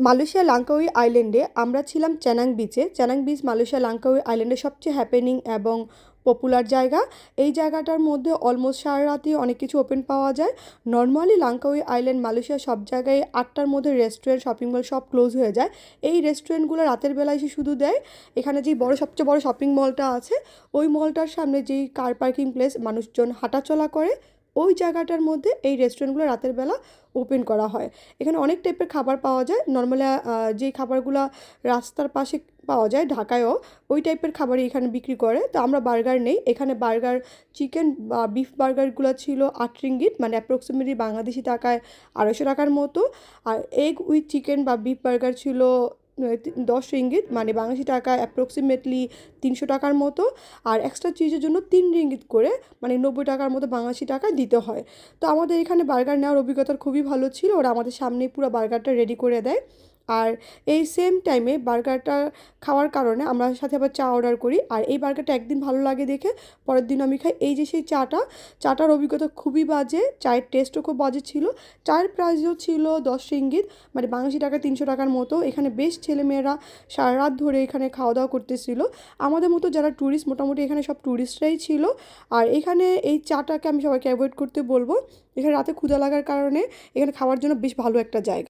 Malaysia Langkawi আইল্যান্ডে আমরা ছিলাম চ্যানাং বিচে। চ্যানাং বিচ মালয়েশিয়া লাঙ্কাউই আইল্যান্ডের সবচেয়ে হ্যাপেনিং এবং পপুলার জায়গা। এই জায়গাটার মধ্যে অলমোস্ট সারা রাতই অনেক কিছু ওপেন পাওয়া যায়। নর্মালি লাঙ্কাউই আইল্যান্ড মালয়েশিয়ার সব জায়গায় 8টার মধ্যে রেস্টুরেন্ট শপিং মল সব ক্লোজ হয়ে যায়। এই রেস্টুরেন্টগুলো রাতের বেলা এসে শুধু দেয়। এখানে যেই সবচেয়ে বড় শপিং মলটা আছে, ওই মলটার সামনে যেই কার পার্কিং প্লেস মানুষজন হাঁটাচলা করে, ওই জায়গাটার মধ্যে এই রেস্টুরেন্টগুলো রাতের বেলা ওপেন করা হয়। এখানে অনেক টাইপের খাবার পাওয়া যায়। নর্মালি যেই খাবারগুলো রাস্তার পাশে পাওয়া যায় ঢাকায়ও, ওই টাইপের খাবারই এখানে বিক্রি করে। তো আমরা বার্গার নেই। এখানে বার্গার, চিকেন বা বিফ বার্গারগুলো ছিল 8 রিঙ্গিত, মানে অ্যাপ্রক্সিমেটলি বাংলাদেশি টাকায় 250 টাকার মতো। আর এগ উইথ চিকেন বা বিফ বার্গার ছিল 10 রিঙ্গিত, মানে বাংলাদেশি টাকা অ্যাপ্রক্সিমেটলি 300 টাকার মতো। আর এক্সট্রা চিজের জন্য 3 রিঙ্গিত করে, মানে 90 টাকার মতো বাংলাদেশি টাকা দিতে হয়। তো আমাদের এখানে বার্গার নেওয়ার অভিজ্ঞতা খুবই ভালো ছিল। ওরা আমাদের সামনেই পুরো বার্গারটা রেডি করে দেয়। আর এই সেম টাইমে বার্গারটা খাওয়ার কারণে আমরা সাথে আবার চা অর্ডার করি। আর এই বার্গারটা একদিন ভালো লাগে দেখে পরের দিন আমি খাই। এই যে সেই চাটার অভিজ্ঞতা খুবই বাজে, চায়ের টেস্টও খুব বাজে ছিল। চায়ের প্রাইসও ছিল 10 রিঙ্গিত, মানে বাংলাদেশি টাকা 300 টাকার মতো। এখানে বেশ ছেলেমেয়েরা সারা রাত ধরে এখানে খাওয়া দাওয়া করতেছিল। আমাদের মতো যারা ট্যুরিস্ট, মোটামুটি এখানে সব ট্যুরিস্টরাই ছিল। আর এখানে এই চাটাকে আমি সবাইকে অ্যাভয়েড করতে বলবো। এখানে রাতে ক্ষুধা লাগার কারণে এখানে খাওয়ার জন্য বেশ ভালো একটা জায়গা।